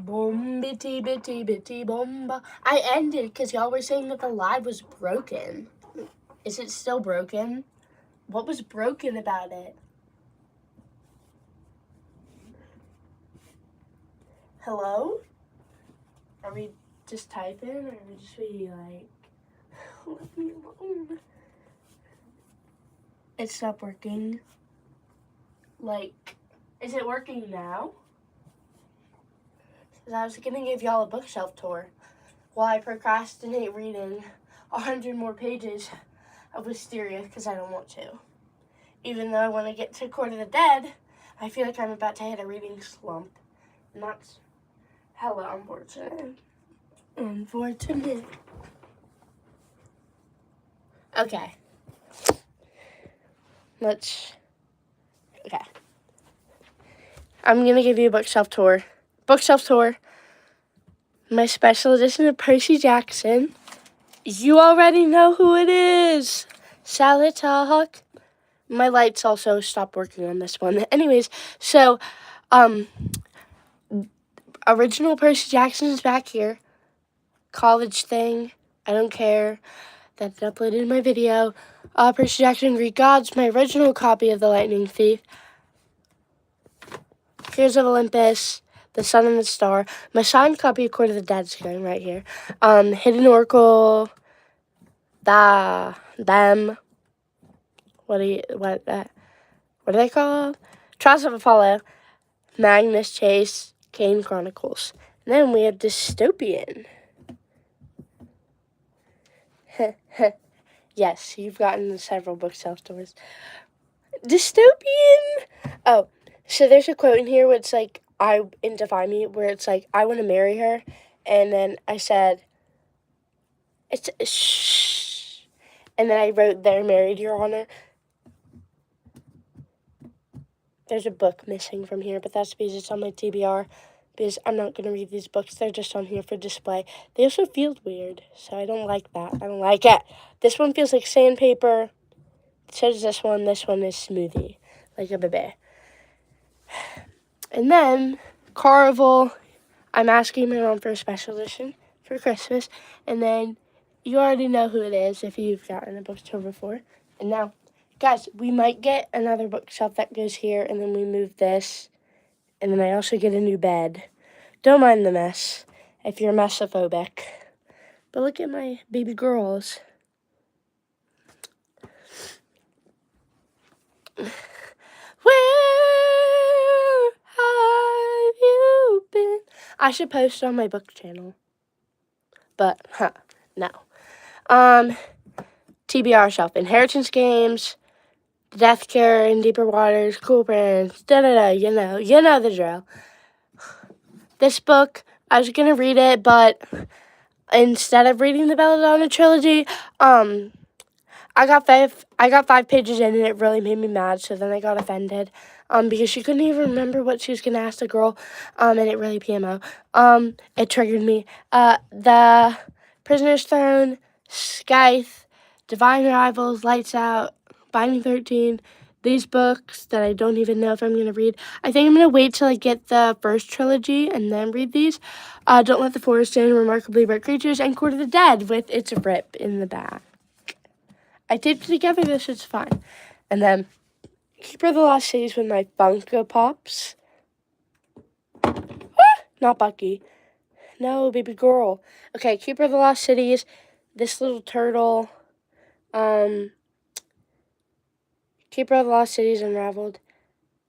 Boom, bitty, bitty, bitty, bomba. I ended because y'all were saying that the live was broken. Is it still broken? What was broken about it? Hello? Are we just typing or are we just be like, leave me alone? It stopped working. Like, is it working now? Because I was going to give y'all a bookshelf tour while I procrastinate reading 100 more pages of Wisteria because I don't want to. Even though I want to get to Court of the Dead, I feel like I'm about to hit a reading slump. And that's hella unfortunate. Unfortunate. Okay. Okay. I'm going to give you a bookshelf tour. Bookshelf tour. My special edition of Percy Jackson. You already know who it is. Salad Talk. My lights also stopped working on this one. Anyways, so, original Percy Jackson is back here. College thing. I don't care. That's uploaded in my video. Percy Jackson Greek Gods, my original copy of The Lightning Thief. Heroes of Olympus, The Sun and the Star. My signed copy of Court of the Dead is going right here. Hidden Oracle, them. What are they called? Trials of Apollo, Magnus Chase, Kane Chronicles. And then we have Dystopian. Yes, you've gotten several bookshelf tours. Dystopian! Oh, so there's a quote in here where it's like, in Defy Me, where it's like, I want to marry her. And then I said, it's shh. And then I wrote, they're married, Your Honor. There's a book missing from here, but that's because it's on my TBR. Because I'm not going to read these books. They're just on here for display. They also feel weird, so I don't like that. I don't like it. This one feels like sandpaper. So does this one. This one is smoothie, like a baby. And then, Carnival. I'm asking my mom for a special edition for Christmas. And then, you already know who it is if you've gotten a bookstore before. And now, guys, we might get another bookshelf that goes here, and then we move this. And then I also get a new bed. Don't mind the mess if you're messophobic. But look at my baby girls. Where have you been? I should post on my book channel. But, no. TBR shelf. Inheritance Games. Death Cure in Deeper Waters, Cool Prince, you know the drill. This book, I was going to read it, but instead of reading the Belladonna trilogy, I got 5 pages in, and it really made me mad, so then I got offended, because she couldn't even remember what she was going to ask the girl, and it really PMO. It triggered me. The Prisoner's Throne, Scythe, Divine Rivals, Lights Out, Binding 13, these books that I don't even know if I'm going to read. I think I'm going to wait till I get the first trilogy and then read these. Don't Let the Forest In, Remarkably Rare Creatures, and Court of the Dead with its rip in the back. I taped it together, this is fine. And then Keeper of the Lost Cities with my Funko Pops. Not Bucky. No, baby girl. Okay, Keeper of the Lost Cities, this little turtle, Keeper of the Lost Cities Unraveled.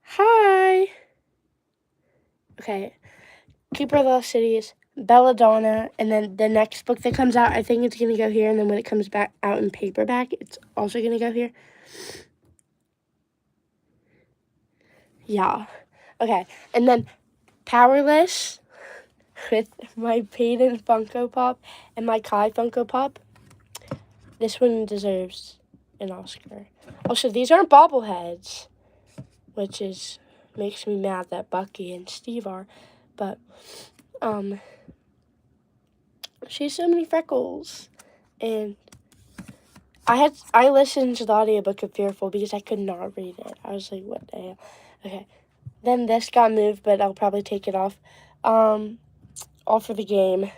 Hi! Okay. Keeper of the Lost Cities, Belladonna, and then the next book that comes out, I think it's going to go here, and then when it comes back out in paperback, it's also going to go here. Yeah. Okay. And then Powerless with my Peyton Funko Pop and my Kai Funko Pop. This one deserves an Oscar. Also, these aren't bobbleheads, which makes me mad that Bucky and Steve are. But, she has so many freckles. And I listened to the audiobook of Fearful because I could not read it. I was like, what the hell? Okay. Then this got moved, but I'll probably take it off. All for the game.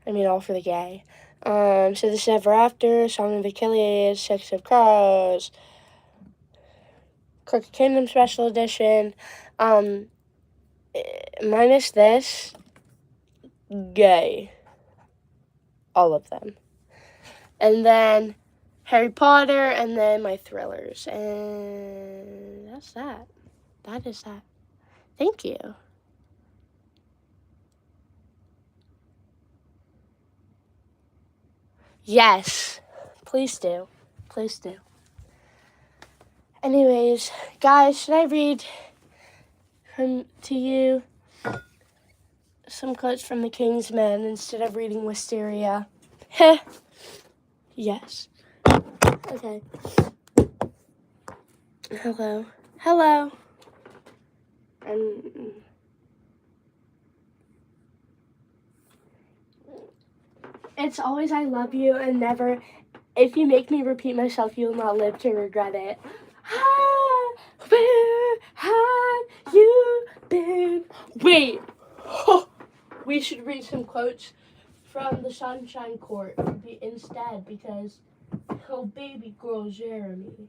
I mean, all for the gay. So this is Ever After, Song of Achilles, Six of Crows, Crooked Kingdom Special Edition. Minus this, gay. All of them. And then Harry Potter, and then my thrillers. And that's that. That is that. Thank you. Yes. Please do. Please do. Anyways, guys, should I read to you some quotes from the King's Men instead of reading Wisteria? Heh. Yes. Okay. Hello. Hello. It's always I love you and never, if you make me repeat myself, you will not live to regret it. Where have you been? Wait. We should read some quotes from the Sunshine Court instead because, oh, baby girl Jeremy.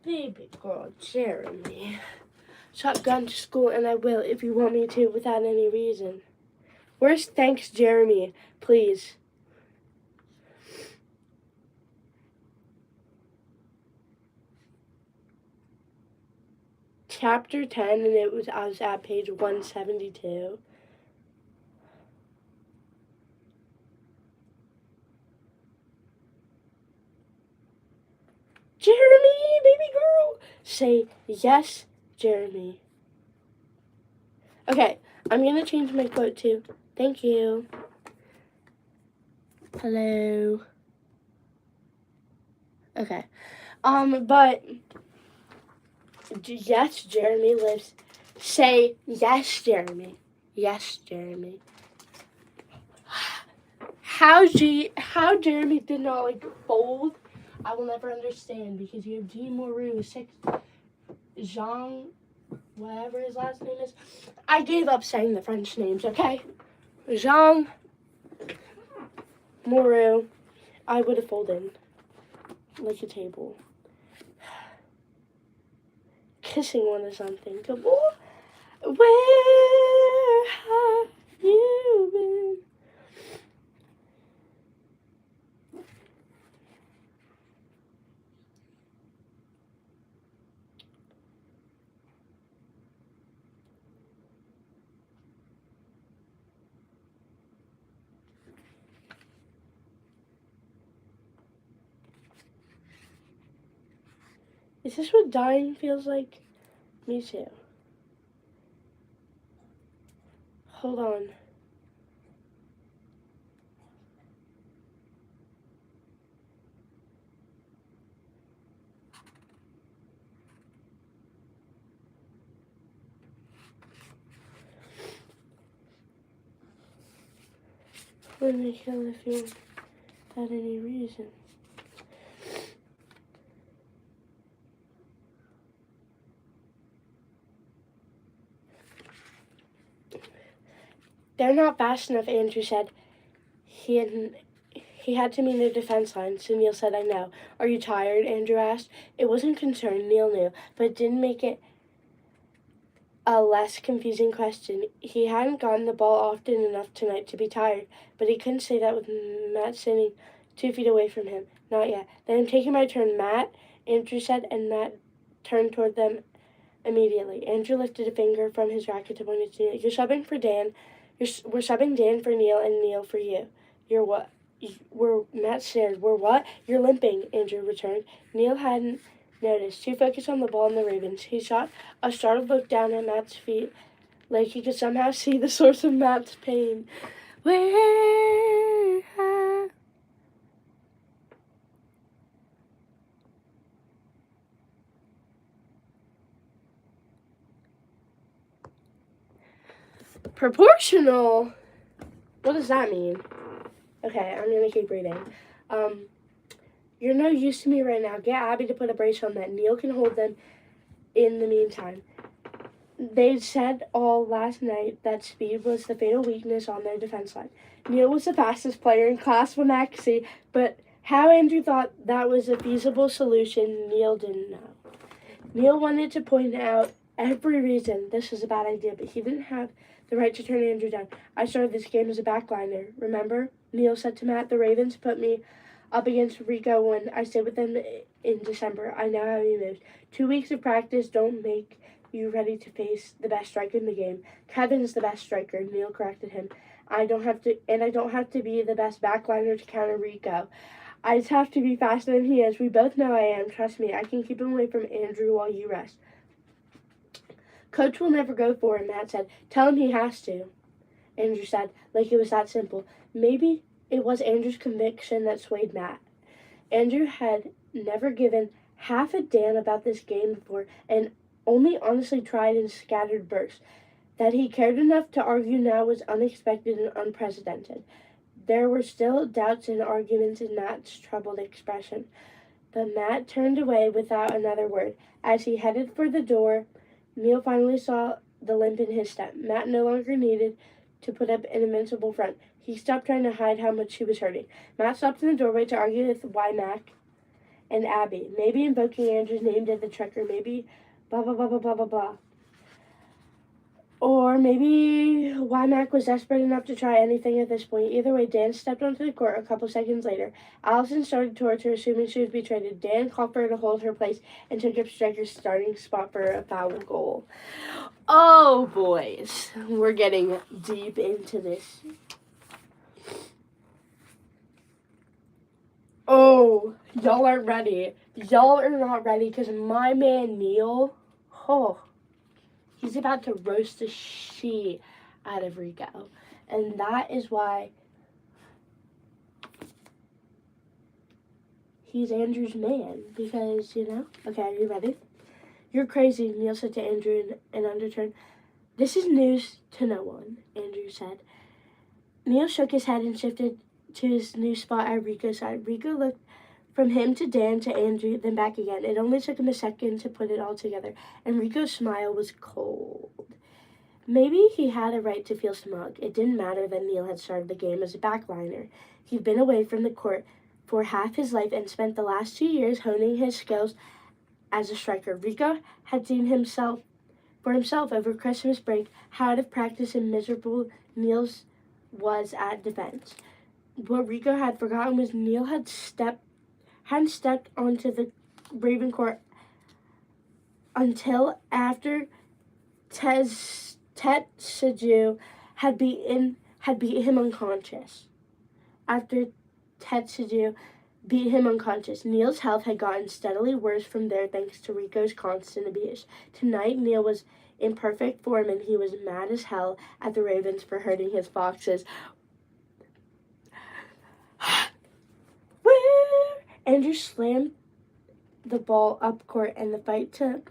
Baby girl Jeremy. Shotgun to school, and I will if you want me to without any reason. Where's thanks, Jeremy? Please. Chapter 10, and I was at page 172. Jeremy, baby girl. Say yes, Jeremy. Okay, I'm going to change my quote too. Thank you. Hello. Okay. But yes, Jeremy lives. Say yes, Jeremy. Yes, Jeremy. How Jeremy did not like fold, I will never understand because you have 𝕁𝕖𝕣𝕖𝕞𝕪 𝕂𝕟𝕠𝕩, whatever his last name is. I gave up saying the French names, okay? 𝕁𝕗𝕁. I would have folded like a table. Kissing one or something. Come on. Where have you been? Is this what dying feels like? Me too. Hold on. Let me kill if you without any reason. They're not fast enough, Andrew said. He had to mean their defense line, so Neil said, I know. Are you tired? Andrew asked. It wasn't concern, Neil knew, but it didn't make it a less confusing question. He hadn't gotten the ball often enough tonight to be tired, but he couldn't say that with Matt sitting 2 feet away from him. Not yet. Then I'm taking my turn, Matt, Andrew said, and Matt turned toward them immediately. Andrew lifted a finger from his racket to point at Neil. You're subbing for Dan. We're subbing Dan for Neil and Neil for you. You're what? Matt stared. We're what? You're limping, Andrew returned. Neil hadn't noticed. Too focused on the ball and the Ravens. He shot a startled look down at Matt's feet, like he could somehow see the source of Matt's pain. Where have proportional? What does that mean? Okay, I'm gonna keep reading. You're no use to me right now. Get Abby to put a brace on that. Neil can hold them in the meantime. They said all last night that speed was the fatal weakness on their defense line. Neil was the fastest player in Class 1 accuracy, but how Andrew thought that was a feasible solution, Neil didn't know. Neil wanted to point out every reason this was a bad idea, but he didn't have the right to turn Andrew down. I started this game as a backliner, remember? Neil said to Matt, the Ravens put me up against Rico when I stayed with them in December. I know how he moves. 2 weeks of practice don't make you ready to face the best striker in the game. Kevin's the best striker, Neil corrected him. I don't have to be the best backliner to counter Rico. I just have to be faster than he is. We both know I am. Trust me, I can keep him away from Andrew while you rest. Coach will never go for him, Matt said. Tell him he has to, Andrew said, like it was that simple. Maybe it was Andrew's conviction that swayed Matt. Andrew had never given half a damn about this game before and only honestly tried in scattered bursts. That he cared enough to argue now was unexpected and unprecedented. There were still doubts and arguments in Matt's troubled expression, but Matt turned away without another word. As he headed for the door, Neil finally saw the limp in his step. Matt no longer needed to put up an invincible front. He stopped trying to hide how much he was hurting. Matt stopped in the doorway to argue with Mac and Abby. Maybe invoking Andrew's name did the trick, or maybe blah, blah, blah, blah, blah, blah, blah. Or maybe Mac was desperate enough to try anything at this point. Either way, Dan stepped onto the court a couple seconds later. Allison started towards her, assuming she would be traded. Dan called for her to hold her place and took up striker's starting spot for a foul goal. Oh, boys. We're getting deep into this. Oh, y'all aren't ready. Y'all are not ready because my man Neil, he's about to roast the shit out of Rico. And that is why he's Andrew's man. Because, Okay, are you ready? You're crazy, Neil said to Andrew in an undertone. This is news to no one, Andrew said. Neil shook his head and shifted to his new spot at Rico's side. Rico looked from him to Dan to Andrew, then back again. It only took him a second to put it all together, and Rico's smile was cold. Maybe he had a right to feel smug. It didn't matter that Neil had started the game as a backliner. He'd been away from the court for half his life and spent the last 2 years honing his skills as a striker. Rico had seen himself over Christmas break how out of practice and miserable Neil's was at defense. What Rico had forgotten was Neil hadn't stepped onto the Raven court until after Tetsuju had beat him unconscious. After Tetsuju beat him unconscious, Neil's health had gotten steadily worse from there thanks to Rico's constant abuse. Tonight, Neil was in perfect form and he was mad as hell at the Ravens for hurting his foxes. Andrew slammed the ball up court and the fight to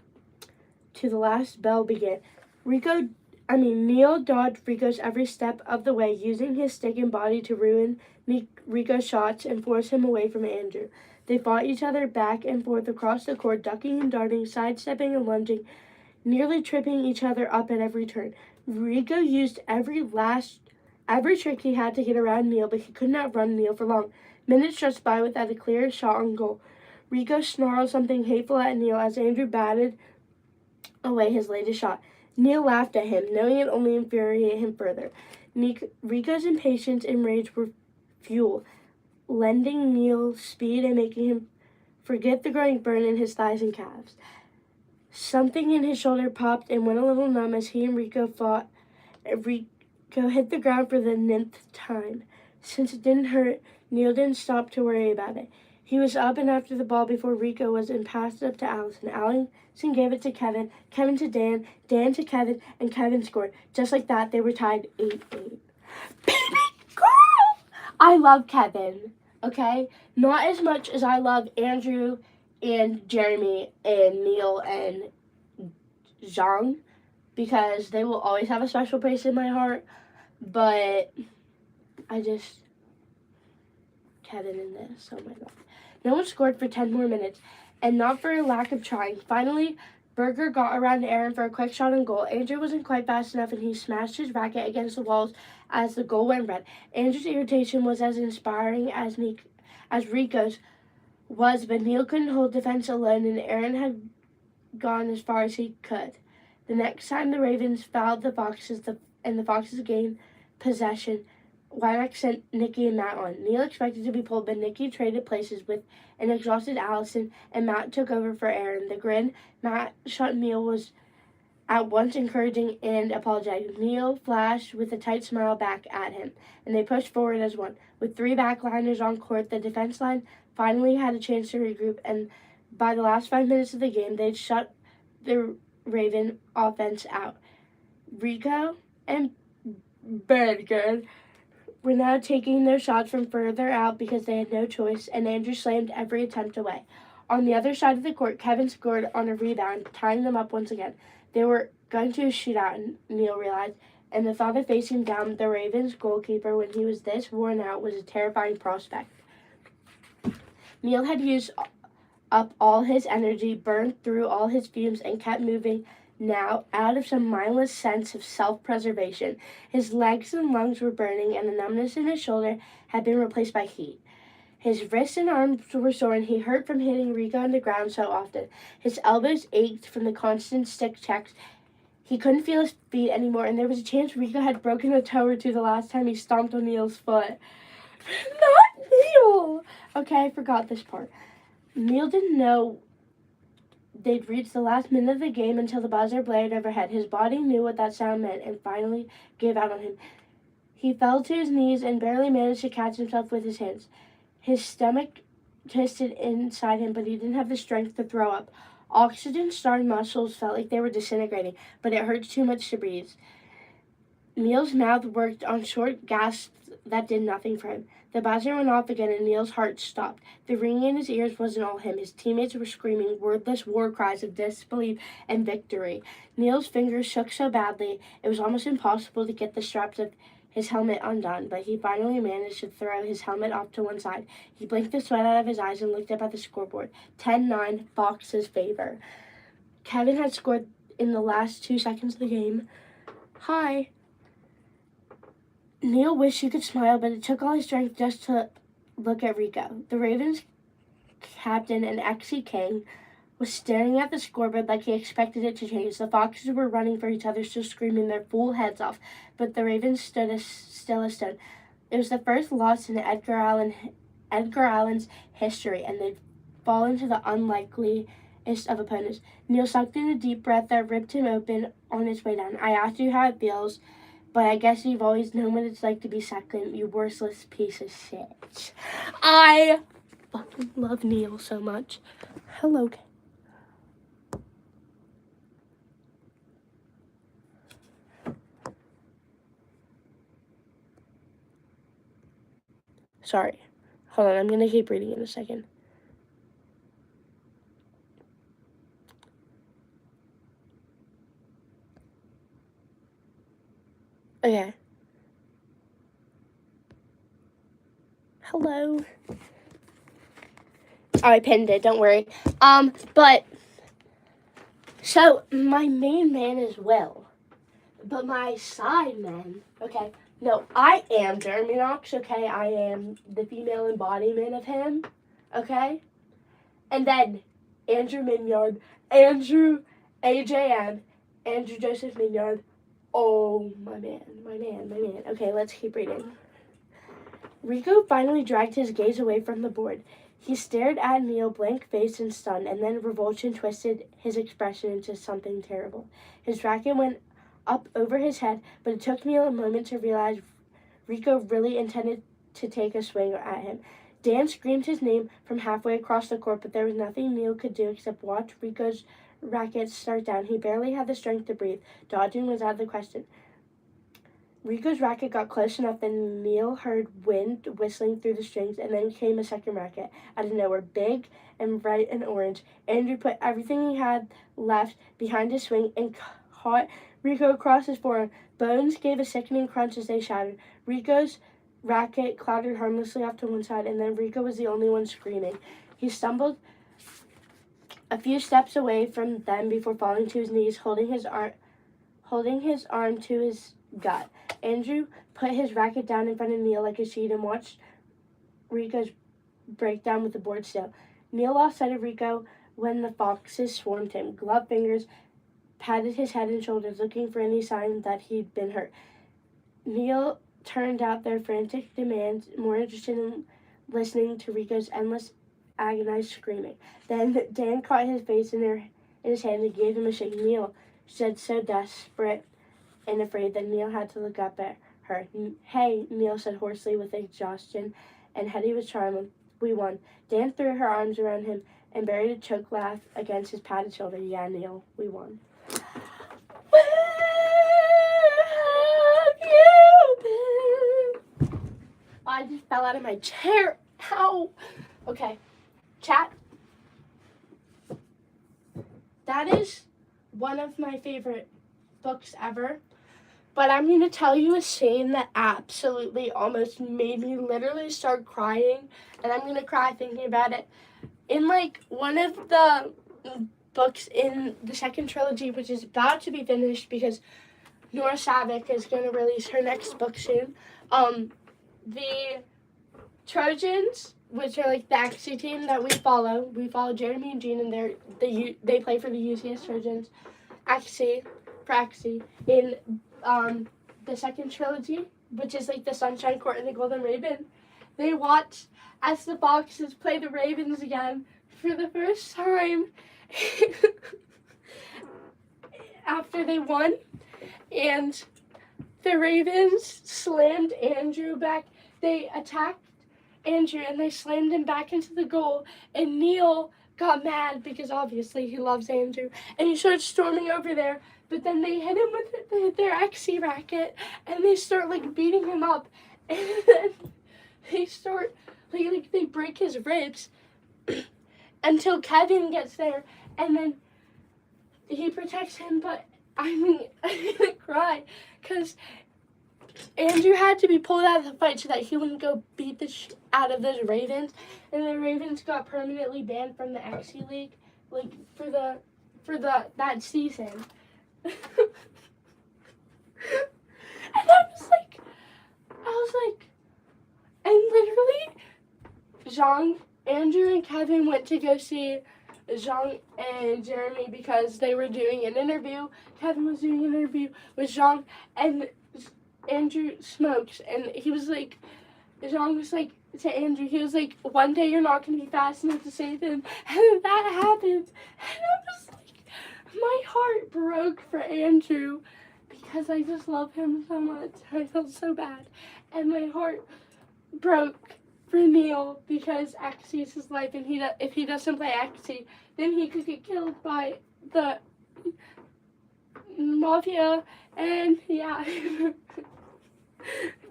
the last bell began. Neil dodged Rico's every step of the way, using his stick and body to ruin Rico's shots and force him away from Andrew. They fought each other back and forth across the court, ducking and darting, sidestepping and lunging, nearly tripping each other up at every turn. Rico used every trick he had to get around Neil, but he could not run Neil for long. Minutes stretched by without a clear shot on goal. Rico snarled something hateful at Neil as Andrew batted away his latest shot. Neil laughed at him, knowing it only infuriated him further. Rico's impatience and rage were fuel, lending Neil speed and making him forget the growing burn in his thighs and calves. Something in his shoulder popped and went a little numb as he and Rico fought. Rico hit the ground for the 9th time. Since it didn't hurt, Neil didn't stop to worry about it. He was up and after the ball before Rico was and passed it up to Allison. Allison gave it to Kevin, Kevin to Dan, Dan to Kevin, and Kevin scored. Just like that, they were tied 8-8. Baby girl! I love Kevin, okay? Not as much as I love Andrew and Jeremy and Neil and Zhang, because they will always have a special place in my heart, but Kevin in this, oh my god. No one scored for 10 more minutes, and not for a lack of trying. Finally, Berger got around Aaron for a quick shot on goal. Andrew wasn't quite fast enough, and he smashed his racket against the walls as the goal went red. Andrew's irritation was as inspiring as Rico's was, but Neil couldn't hold defense alone, and Aaron had gone as far as he could. The next time the Ravens fouled the Foxes, and the Foxes gained possession, Wymack sent Nikki and Matt on. Neil expected to be pulled, but Nikki traded places with an exhausted Allison, and Matt took over for Aaron. The grin Matt shot Neil was at once encouraging and apologetic. Neil flashed with a tight smile back at him, and they pushed forward as one. With 3 backliners on court, the defense line finally had a chance to regroup, and by the last 5 minutes of the game, they'd shut the Raven offense out. Rico and Berger were now taking their shots from further out because they had no choice, and Andrew slammed every attempt away. On the other side of the court, Kevin scored on a rebound, tying them up once again. They were going to shoot out, Neil realized, and the thought of facing down the Ravens goalkeeper when he was this worn out was a terrifying prospect. Neil had used up all his energy, burned through all his fumes, and kept moving now out of some mindless sense of self-preservation. His legs and lungs were burning, and the numbness in his shoulder had been replaced by heat. His wrists and arms were sore, and he hurt from hitting Rico on the ground so often. His elbows ached from the constant stick checks. He couldn't feel his feet anymore, and there was a chance Rico had broken a toe or two the last time he stomped on Neil's foot. Not Neil! Okay, I forgot this part. Neil didn't know they'd reached the last minute of the game until the buzzer blared overhead. His body knew what that sound meant and finally gave out on him. He fell to his knees and barely managed to catch himself with his hands. His stomach twisted inside him, but he didn't have the strength to throw up. Oxygen-starved muscles felt like they were disintegrating, but it hurt too much to breathe. Neil's mouth worked on short gasps that did nothing for him. The buzzer went off again, and Neil's heart stopped. The ringing in his ears wasn't all him. His teammates were screaming wordless war cries of disbelief and victory. Neil's fingers shook so badly it was almost impossible to get the straps of his helmet undone, but he finally managed to throw his helmet off to one side. He blinked the sweat out of his eyes and looked up at the scoreboard. 10-9, Fox's favor. Kevin had scored in the last 2 seconds of the game. Hi. Neil wished he could smile, but it took all his strength just to look at Rico. The Ravens captain and XC King was staring at the scoreboard like he expected it to change. The Foxes were running for each other, still screaming their fool heads off, but the Ravens stood still as stone. It was the first loss in Edgar Allan's history, and they'd fallen to the unlikeliest of opponents. Neil sucked in a deep breath that ripped him open on his way down. I asked you how it feels, but I guess you've always known what it's like to be second, you worthless piece of shit. I fucking love Neil so much. Hello. Sorry. Hold on, I'm going to keep reading in a second. Okay. Hello. Oh, I pinned it, don't worry. But, so, my main man is Will. But my side man, okay, no, I am Jeremy Knox, okay? I am the female embodiment of him, okay? And then Andrew Minyard, Andrew AJM, Andrew Joseph Minyard. Oh, my man. Okay, let's keep reading. Rico finally dragged his gaze away from the board. He stared at Neil, blank-faced and stunned, and then revulsion twisted his expression into something terrible. His racket went up over his head, but it took Neil a moment to realize Rico really intended to take a swing at him. Dan screamed his name from halfway across the court, but there was nothing Neil could do except watch Rico's racket start down. He barely had the strength to breathe. Dodging was out of the question. Rico's racket got close enough that Neil heard wind whistling through the strings, and then came a second racket out of nowhere, big and bright and orange. Andrew put everything he had left behind his swing and caught Rico across his forearm. Bones gave a sickening crunch as they shattered. Rico's racket clattered harmlessly off to one side, and then Rico was the only one screaming. He stumbled a few steps away from them before falling to his knees, holding his arm to his gut. Andrew put his racket down in front of Neil like a sheet and watched Rico's breakdown with the board still. Neil lost sight of Rico when the foxes swarmed him. Gloved fingers patted his head and shoulders, looking for any sign that he'd been hurt. Neil turned out their frantic demands, more interested in listening to Rico's endless, agonized screaming. Then Dan caught his face in his hand and gave him a shake. Neil said, so desperate and afraid that Neil had to look up at her. Hey, Neil said hoarsely with exhaustion, and Hetty was charmed. We won. Dan threw her arms around him and buried a choke laugh against his padded shoulder. Yeah, Neil, we won. Where have you been? I just fell out of my chair. Ow. Okay, chat. That is one of my favorite books ever. But I'm going to tell you a scene that absolutely almost made me literally start crying. And I'm going to cry thinking about it. In like one of the books in the second trilogy, which is about to be finished because Nora Savick is going to release her next book soon. The Trojans, which are like the Axie team that we follow Jeremy and Jean, and they play for the UCS Trojans. Axie in the second trilogy, which is like the Sunshine Court and the Golden Raven. They watch as the Foxes play the Ravens again for the first time after they won, and the Ravens slammed Andrew back. They attacked Andrew and they slammed him back into the goal, and Neil got mad because obviously he loves Andrew, and he started storming over there, but then they hit him with their XC racket and they start like beating him up, and then they start like they break his ribs until Kevin gets there, and then he protects him. But I'm gonna cry because Andrew had to be pulled out of the fight so that he wouldn't go beat the out of those Ravens, and the Ravens got permanently banned from the XC League, like for that season. And I was like, and literally, Andrew and Kevin went to go see Jean and Jeremy because they were doing an interview. Kevin was doing an interview with Jean, and Andrew smokes, and he was like, Jean was like to Andrew, he was like, one day you're not going to be fast enough to save him, and that happened, and I was like, my heart broke for Andrew, because I just love him so much. I felt so bad, and my heart broke for Neil, because Axie is his life, and if he doesn't play Axie, then he could get killed by the mafia, and yeah.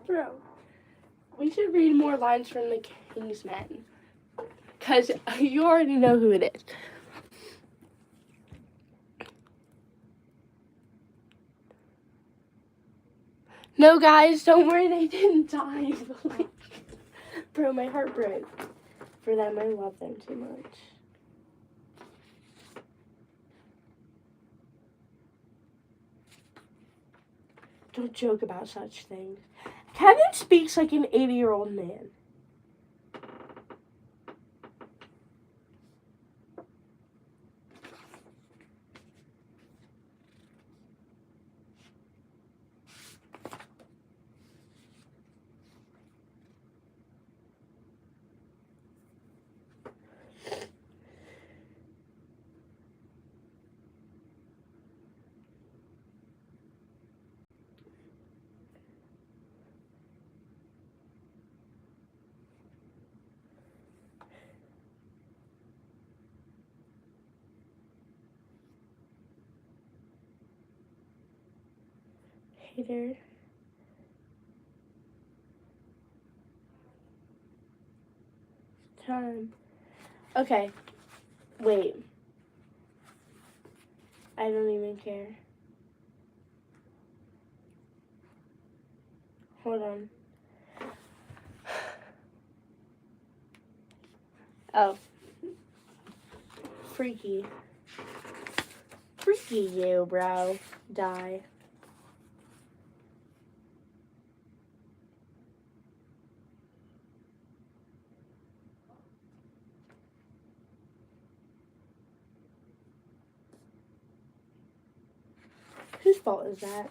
Bro, we should read more lines from the King's Men, because you already know who it is. No, guys, don't worry, they didn't die. Like, bro, my heart broke for them. I love them too much. Don't joke about such things. Kevin speaks like an 80-year-old man. Hater. Time. Okay. Wait. I don't even care. Hold on. Oh. freaky. Freaky you, bro. Die. Whose fault is that?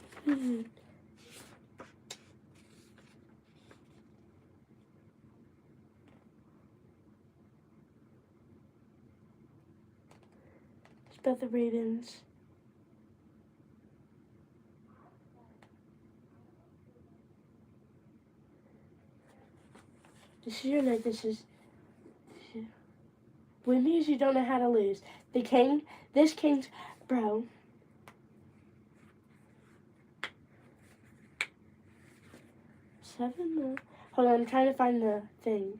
It's about the Ravens. This is your night. Win means you don't know how to lose. This king's, bro. Seven more. Hold on, I'm trying to find the thing.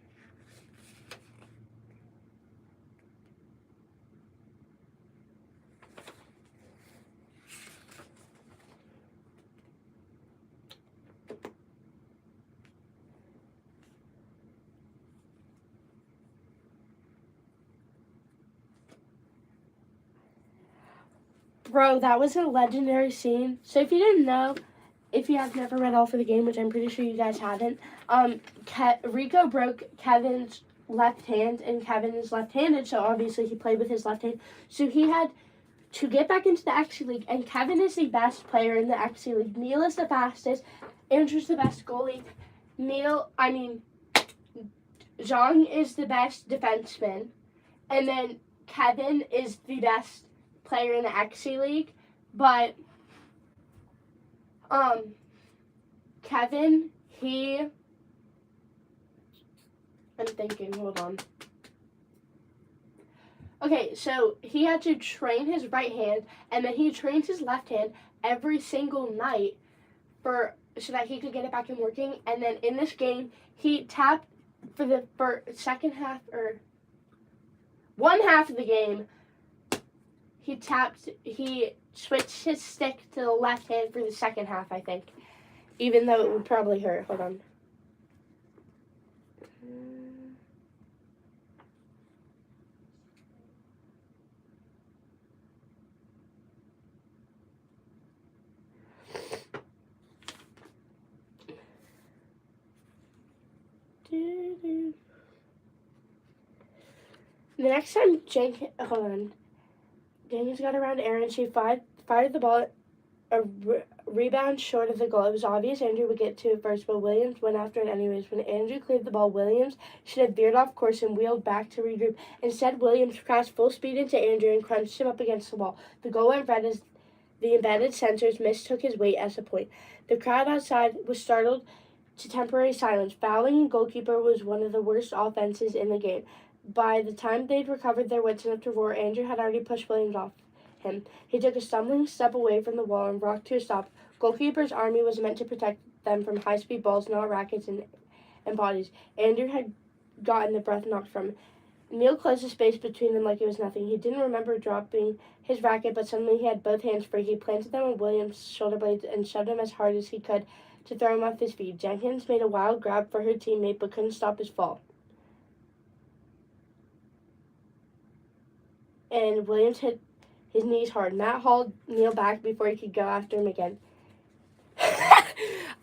Bro, that was a legendary scene. So if you didn't know, if you have never read all for the game, which I'm pretty sure you guys haven't, Rico broke Kevin's left hand, and Kevin is left-handed, so obviously he played with his left hand. So he had to get back into the XC League, and Kevin is the best player in the XC League. Neil is the fastest. Andrew's the best goalie. Zhang is the best defenseman. And then Kevin is the best player in the XC League. But, Kevin, I'm thinking, hold on. Okay, so he had to train his right hand, and then he trains his left hand every single night so that he could get it back in working. And then in this game, he tapped for second half, or one half of the game, he switched his stick to the left hand for the second half, I think. Even though it would probably hurt. Hold on. The next time Jenkins got around Aaron, she fired the ball a rebound short of the goal. It was obvious Andrew would get to it first, but Williams went after it anyways. When Andrew cleared the ball, Williams should have veered off course and wheeled back to regroup. Instead, Williams crashed full speed into Andrew and crunched him up against the wall. The goal went red as the embedded sensors mistook his weight as a point. The crowd outside was startled to temporary silence. Fouling a goalkeeper was one of the worst offenses in the game. By the time they'd recovered their wits enough to roar, Andrew had already pushed Williams off him. He took a stumbling step away from the wall and rocked to a stop. Goalkeeper's army was meant to protect them from high-speed balls, not rackets and bodies. Andrew had gotten the breath knocked from him. Neil closed the space between them like it was nothing. He didn't remember dropping his racket, but suddenly he had both hands free. He planted them on Williams' shoulder blades and shoved him as hard as he could to throw him off his feet. Jenkins made a wild grab for her teammate, but couldn't stop his fall. And Williams hit his knees hard. Matt hauled Neil back before he could go after him again.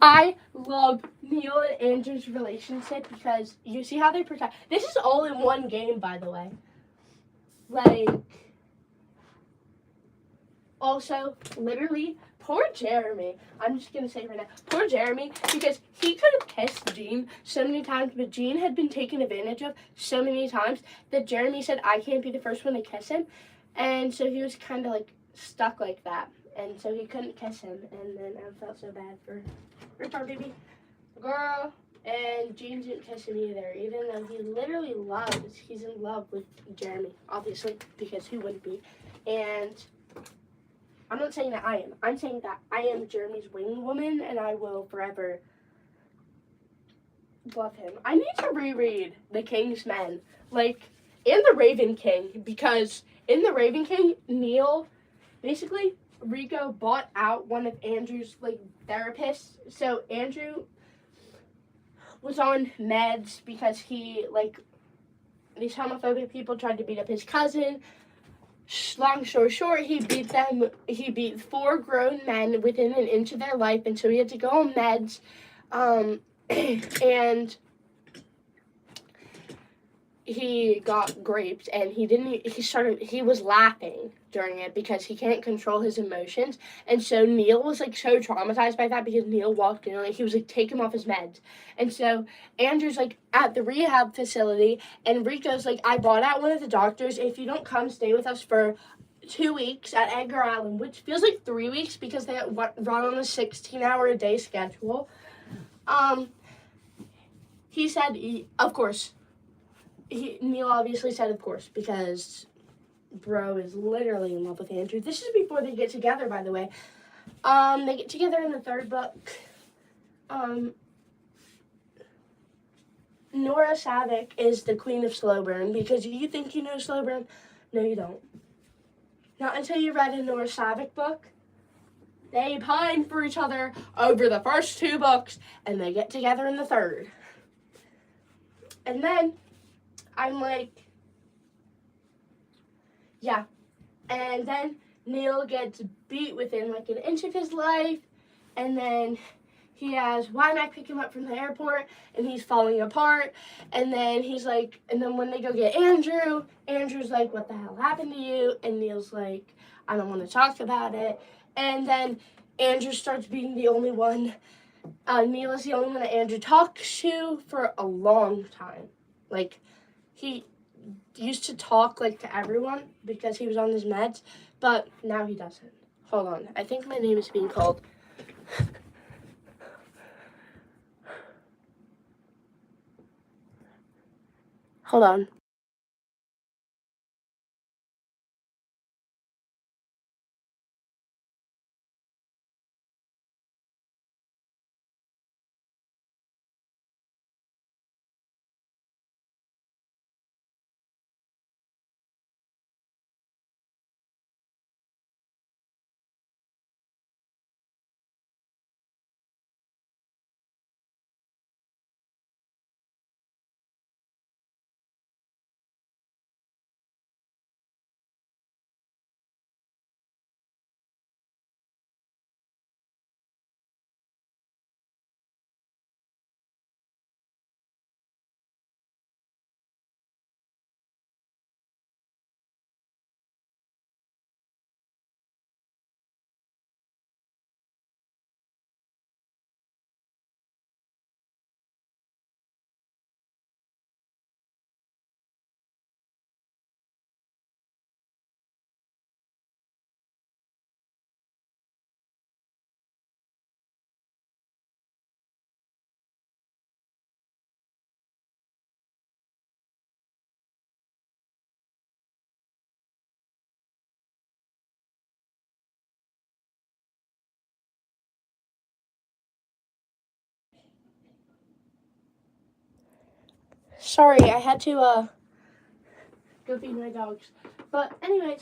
I love Neil and Andrew's relationship because you see how they protect. This is all in one game, by the way. Also, literally, poor Jeremy. I'm just going to say it right now. Poor Jeremy, because he could have kissed Jean so many times, but Jean had been taken advantage of so many times that Jeremy said, I can't be the first one to kiss him. And so he was kind of, stuck like that. And so he couldn't kiss him. And then I felt so bad for our baby girl. And Jean didn't kiss him either, even though he's in love with Jeremy, obviously, because who wouldn't be? And I'm not saying that I am. I'm saying that I am Jeremy's wing woman, and I will forever love him. I need to reread The King's Men, and The Raven King, because in The Raven King, basically, Rico bought out one of Andrew's, therapists. So Andrew was on meds because these homophobic people tried to beat up his cousin. long story short, he beat 4 grown men within an inch of their life, and so he had to go on meds. And he got graped, and he was laughing during it because he can't control his emotions. And so Neil was like so traumatized by that because Neil walked in and he was like, take him off his meds. And so Andrew's like at the rehab facility, and Rico's like, I bought out one of the doctors, if you don't come stay with us for 2 weeks at Edgar Allan, which feels like 3 weeks because they run on a 16-hour-a-day schedule. He said, of course. Neil obviously said, of course, because bro is literally in love with Andrew. This is before they get together, by the way. They get together in the 3rd book. Nora Savick is the queen of slow burn, because you think you know slow burn. No, you don't. Not until you read a Nora Savick book. They pine for each other over the first 2 books, and they get together in the 3rd. And then I'm like, yeah. And then Neil gets beat within like an inch of his life. And then he has Wymack pick him up from the airport, and he's falling apart. And then he's like, and then when they go get Andrew, Andrew's like, what the hell happened to you? And Neil's like, I don't want to talk about it. And then Andrew starts being the only one. Neil is the only one that Andrew talks to for a long time. Like, he used to talk, like, to everyone because he was on his meds, but now he doesn't. Hold on. I think my name is being called. Hold on. Sorry, I had to, go feed my dogs. But anyways,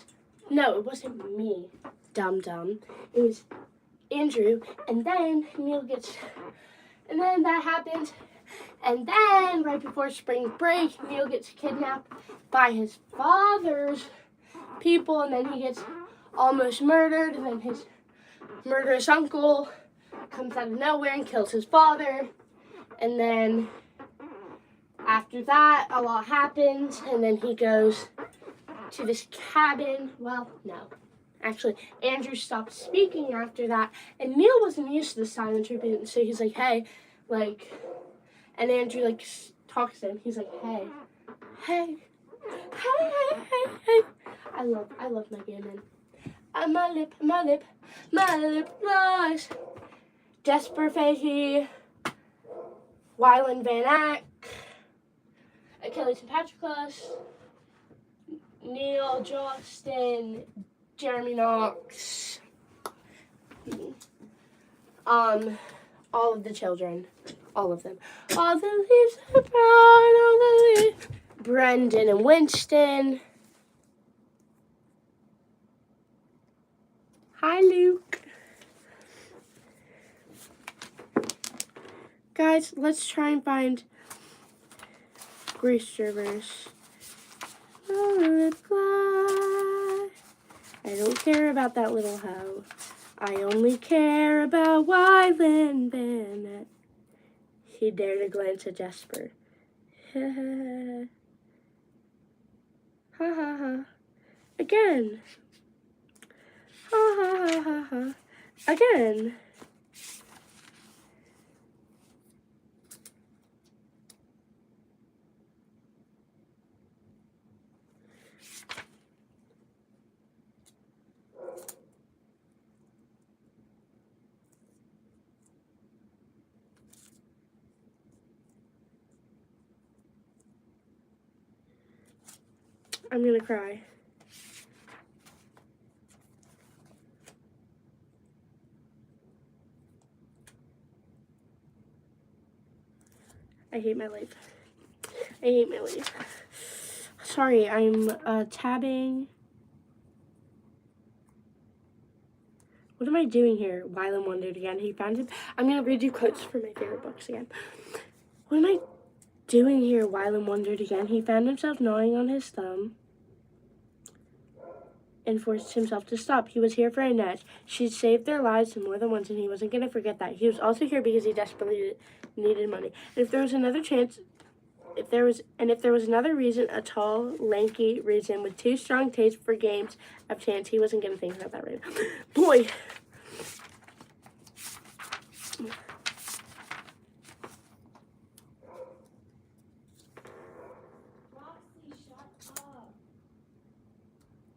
no, it wasn't me, dum-dum. It was Andrew, and then Neil gets, and then that happens, and then right before spring break, Neil gets kidnapped by his father's people, and then he gets almost murdered, and then his murderous uncle comes out of nowhere and kills his father, and then after that, a lot happens, and then he goes to this cabin. Well, no. Actually, Andrew stopped speaking after that, and Neil wasn't used to the silent treatment, so he's like, hey, like, and Andrew, like, talks to him. He's like, hey, hey, hey, hey, hey, hey. I love my gay men. My lip lies. Jesper Fahey, Wyland Van Ack, Achilles and Patroclus, Neil, Justin, Jeremy Knox, all of the children, all of them. All the leaves are brown, all the leaves. Brendan and Winston. Hi, Luke. Guys, let's try and find Grease Rivers. Lip gloss. I don't care about that little hoe. I only care about Wyland Bennett. He dared to glance at Jasper. Ha ha ha. Ha ha ha. Again. Ha ha ha ha ha. Again. I'm gonna cry. I hate my life. I hate my life. Sorry, I'm tabbing. What am I doing here? Wyland wondered again. He found him. I'm going to read you quotes from my favorite books again. What am I doing here? Wyland wondered again. He found himself gnawing on his thumb and forced himself to stop. He was here for Annette. She'd saved their lives more than once, and he wasn't going to forget that. He was also here because he desperately needed money. And if there was another chance, if there was another reason, a tall, lanky reason with too strong taste for games of chance, he wasn't going to think about that right now. Boy.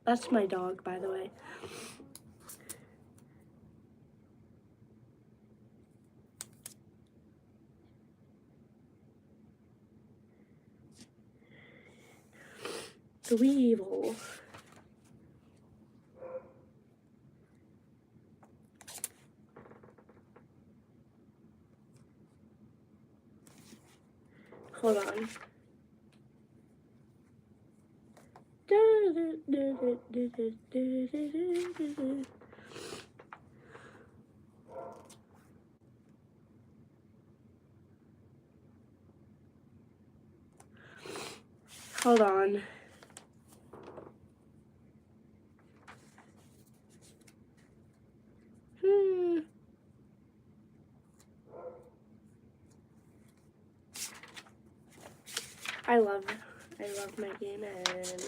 That's my dog, by the way. The weevil. Hold on. Hold on. I love my game and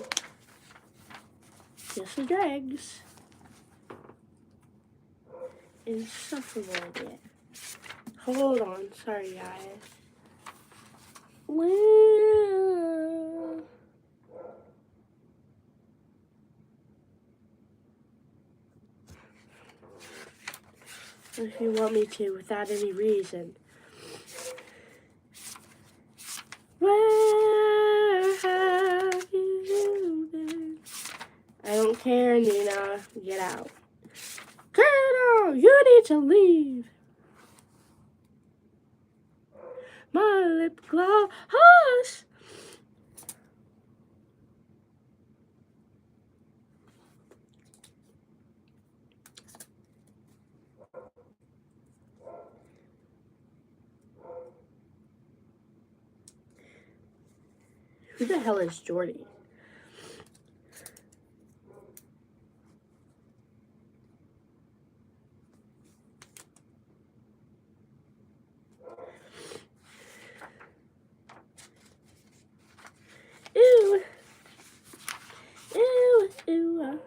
just the dregs. Insufferable again. Hold on, sorry guys. Well, if you want me to, without any reason. Where have you been? I don't care, Nina. Get out. Get out! You need to leave. My lip gloss. Who the hell is Jordy? Ew. Ew. Ew.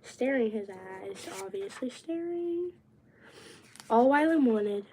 Staring his eyes, obviously staring. All Wyland wanted